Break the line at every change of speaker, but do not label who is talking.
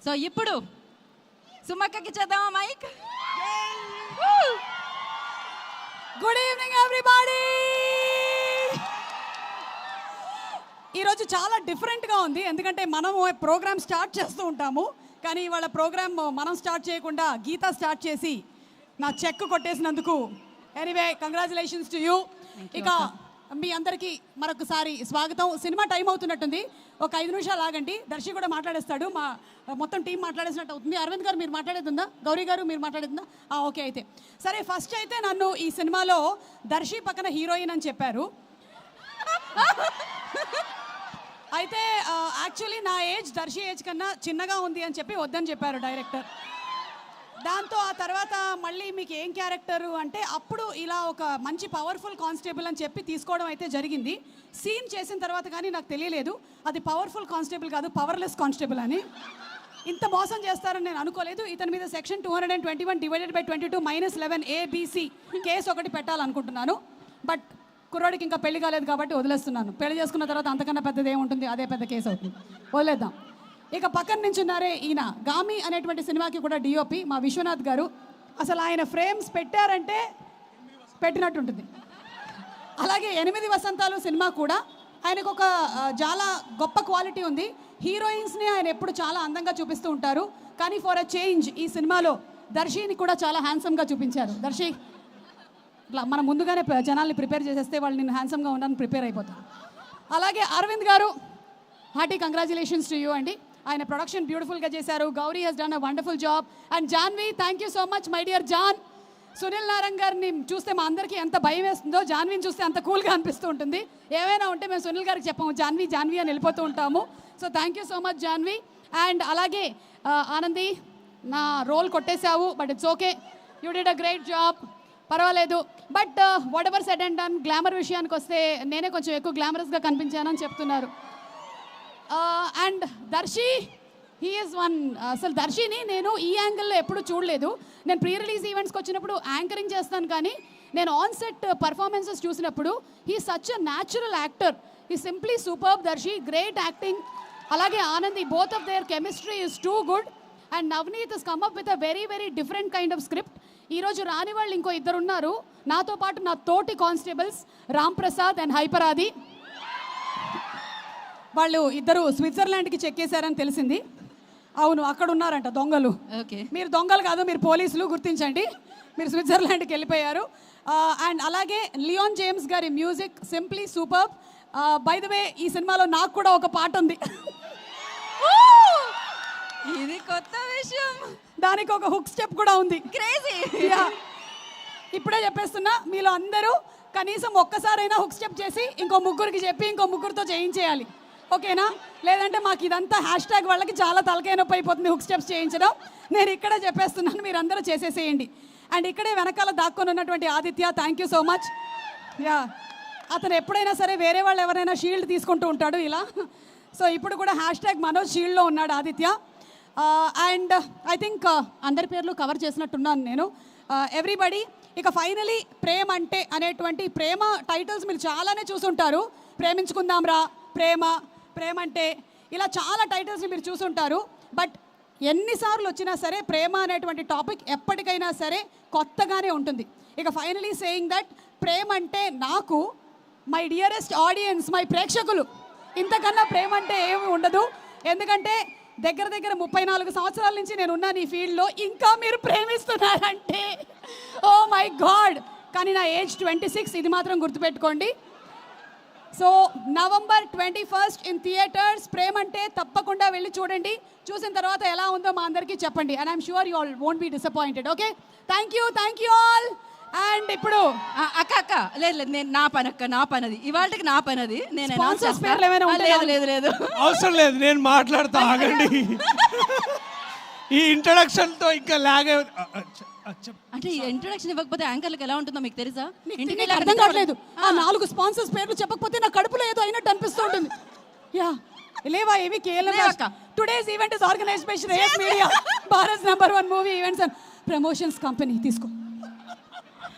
So ఇప్పుడు సుమక్కకి చేద్దామా mic.
Good evening everybody. ఈరోజు చాలా డిఫరెంట్గా ఉంది, ఎందుకంటే మనం ప్రోగ్రామ్ స్టార్ట్ చేస్తూ ఉంటాము, కానీ ఇవాళ ప్రోగ్రామ్ మనం స్టార్ట్ చేయకుండా గీత స్టార్ట్ చేసి నా చెక్ కొట్టేసినందుకు ఎనీవే కంగ్రాచులేషన్స్ టు యూ. ఇక మీ అందరికీ మరొకసారి స్వాగతం. సినిమా టైం అవుతున్నట్టుంది, ఒక 5 నిమిషాలు ఆగండి, దర్శి కూడా మాట్లాడేస్తాడు, మా మొత్తం టీం మాట్లాడేసినట్టు అవుతుంది. అరవింద్ గారు మీరు మాట్లాడేస్తుందా, గౌరీ గారు మీరు మాట్లాడేస్తుందా? ఓకే, అయితే సరే. ఫస్ట్ అయితే నన్ను ఈ సినిమాలో దర్శి పక్కన హీరోయిన్ అని చెప్పారు. అయితే యాక్చువల్లీ నా ఏజ్ దర్శి ఏజ్ కన్నా చిన్నగా ఉంది అని చెప్పి వద్దని చెప్పారు డైరెక్టర్. దాంతో ఆ తర్వాత మళ్ళీ మీకు ఏం క్యారెక్టరు అంటే అప్పుడు ఇలా ఒక మంచి పవర్ఫుల్ కానిస్టేబుల్ అని చెప్పి తీసుకోవడం అయితే జరిగింది. సీన్ చేసిన తర్వాత కానీ నాకు తెలియలేదు అది పవర్ఫుల్ కానిస్టేబుల్ కాదు, పవర్లెస్ కానిస్టేబుల్ అని. ఇంత మోసం చేస్తారని నేను అనుకోలేదు. ఇతని మీద section 221 divided by 22 -11 ABC case ఒకటి పెట్టాలనుకుంటున్నాను. బట్ కుర్రాడికి ఇంకా పెళ్లి కాలేదు కాబట్టి వదిలేస్తున్నాను. పెళ్లి చేసుకున్న తర్వాత అంతకన్నా పెద్దది ఏముంటుంది, అదే పెద్ద కేసు అవుతుంది, వదిలేద్దాం. ఇక పక్కన నుంచి ఉన్నారే ఈయన గామి అనేటువంటి సినిమాకి కూడా డిఓపి మా విశ్వనాథ్ గారు. అసలు ఆయన ఫ్రేమ్స్ పెట్టారంటే పెట్టినట్టుంటుంది. అలాగే 8 వసంతాలు సినిమా కూడా ఆయనకు ఒక చాలా గొప్ప క్వాలిటీ ఉంది. హీరోయిన్స్ని ఆయన ఎప్పుడు చాలా అందంగా చూపిస్తూ ఉంటారు, కానీ ఫర్ అ చేంజ్ ఈ సినిమాలో దర్శిని కూడా చాలా హ్యాండ్సమ్గా చూపించారు. దర్శి ఇట్లా మనం ముందుగానే జనాల్ని ప్రిపేర్ చేసేస్తే వాళ్ళు నేను హ్యాండ్సమ్గా ఉన్నాను ప్రిపేర్ అయిపోతారు. అలాగే అరవింద్ గారు, హార్టీ కంగ్రాచులేషన్స్ టు యూ అండి. ఆయన ప్రొడక్షన్ బ్యూటిఫుల్గా చేశారు. Gauri he's done a wonderful job. And Janhvi, thank you so much my dear జాన్. సునీల్ నారాయణ్ గారిని చూస్తే మా అందరికీ ఎంత భయం వేస్తుందో, జాన్విని చూస్తే అంత కూల్గా అనిపిస్తూ ఉంటుంది. ఏమైనా ఉంటే మేము సునీల్ గారికి చెప్పాము జాన్వి జాన్వి అని వెళ్ళిపోతూ ఉంటాము. So thank you so much Jhanvi. And అలాగే ఆనంది, నా రోల్ కొట్టేశావు, but it's okay, you did a great job, పర్వాలేదు. But whatever said and done, glamour విషయానికి వస్తే నేనే కొంచెం ఎక్కువ గ్లామరస్గా కనిపించానని చెప్తున్నారు. And Darshi, he is one. అసలు దర్శిని నేను ఈ యాంగిల్లో ఎప్పుడు చూడలేదు. నేను ప్రీ రిలీజ్ ఈవెంట్స్కి వచ్చినప్పుడు యాంకరింగ్ చేస్తాను, కానీ నేను ఆన్ సెట్ పర్ఫార్మెన్సెస్ చూసినప్పుడు he such a natural actor. He simply superb Darshi, great acting. అలాగే Anandi, both of their chemistry is too good. And Navaneeth has come up with a very very different kind of script. ఈరోజు రాని వాళ్ళు ఇంకో 2 ఉన్నారు నాతో పాటు, నా తోటి కానిస్టేబుల్స్ రామ్ ప్రసాద్ అండ్ హైపరాది. వాళ్ళు ఇద్దరు స్విట్జర్లాండ్కి చెక్కేశారని తెలిసింది. అవును, అక్కడ ఉన్నారంట దొంగలు.
ఓకే,
మీరు దొంగలు కాదు, మీరు పోలీసులు, గుర్తించండి. మీరు స్విట్జర్లాండ్కి వెళ్ళిపోయారు. అండ్ అలాగే లియోన్ జేమ్స్ గారి music simply superb. By the way ఈ సినిమాలో నాకు కూడా ఒక పాట ఉంది.
ఇది కొత్త విషయం.
దానికి ఒక హుక్ స్టెప్ కూడా ఉంది.
క్రేజీ.
ఇప్పుడే చెప్పేస్తున్నా, మీలో అందరూ కనీసం ఒక్కసారైనా హుక్ స్టెప్ చేసి ఇంకో ముగ్గురికి చెప్పి ఇంకో ముగ్గురితో చేయించేయాలి, ఓకేనా? లేదంటే మాకు ఇదంతా హ్యాష్ట్యాగ్ వాళ్ళకి చాలా తలకాయ నొప్పి అయిపోతుంది హుక్ స్టెప్స్ చేయించడం. నేను ఇక్కడే చెప్పేస్తున్నాను, మీరు అందరూ చేసేసేయండి. అండ్ ఇక్కడే వెనకాల దాక్కొని ఉన్నటువంటి Aditya, thank you so much. అతను ఎప్పుడైనా సరే వేరే వాళ్ళు ఎవరైనా షీల్డ్ తీసుకుంటూ ఉంటాడు ఇలా. సో ఇప్పుడు కూడా హ్యాష్ట్యాగ్ మనోజ్ షీల్డ్లో ఉన్నాడు ఆదిత్య. అండ్ ఐ థింక్ అందరి పేర్లు కవర్ చేసినట్టున్నాను నేను. ఎవ్రీబడి, ఇక ఫైనలీ ప్రేమ అంటే అనేటువంటి ప్రేమ టైటిల్స్ మీరు చాలానే చూసుంటారు. ప్రేమించుకుందాం రా, ప్రేమ, ప్రేమ అంటే, ఇలా చాలా టైటిల్స్ని మీరు చూసుంటారు. బట్ ఎన్నిసార్లు వచ్చినా సరే ప్రేమ అనేటువంటి టాపిక్ ఎప్పటికైనా సరే కొత్తగానే ఉంటుంది. ఇక ఫైనలీ సేయింగ్ దట్ ప్రేమ అంటే నాకు మై డియరెస్ట్ ఆడియన్స్, మై ప్రేక్షకులు, ఇంతకన్నా ప్రేమ అంటే ఏమి ఉండదు. ఎందుకంటే దగ్గర దగ్గర 34 సంవత్సరాల నుంచి నేను ఉన్నాను ఈ ఫీల్డ్లో, ఇంకా మీరు ప్రేమిస్తున్నారంటే ఓ మై గాడ్. కానీ నా ఏజ్ 26, ఇది మాత్రం గుర్తుపెట్టుకోండి. So November 21 in theatres. ప్రేమ అంటే తప్పకుండా వెళ్ళి చూడండి. చూసిన తర్వాత ఎలా ఉందో మా అందరికీ చెప్పండి. And I'm sure you all won't be disappointed. Okay, thank you all. And ఇప్పుడు
అక్క లేదు, నేను నా పనది ఇవాళకి నా పనది. నేను
లేదు అవసరం లేదు, నేను మాట్లాడతా, ఆగండి. ఈ ఇంట్రడక్షన్ తో ఇంకా లాగే
అంటే ఇంట్రడక్షన్ ఇవ్వకపోతే యాంకర్లకు ఎలా ఉంటుందో మీకు తెలుసా?
ఇంటికి అర్థం కావట్లేదు. ఆ 4 స్పాన్సర్స్ పేర్లు చెప్పకపోతే నా కడుపులో ఏదో అయినట్టు అనిపిస్తూ ఉంటుంది. లేవా ఏవి కేవలం today's event is organised by Shreyas media, Bharat number 1 movie events and promotions company. తీసుకో.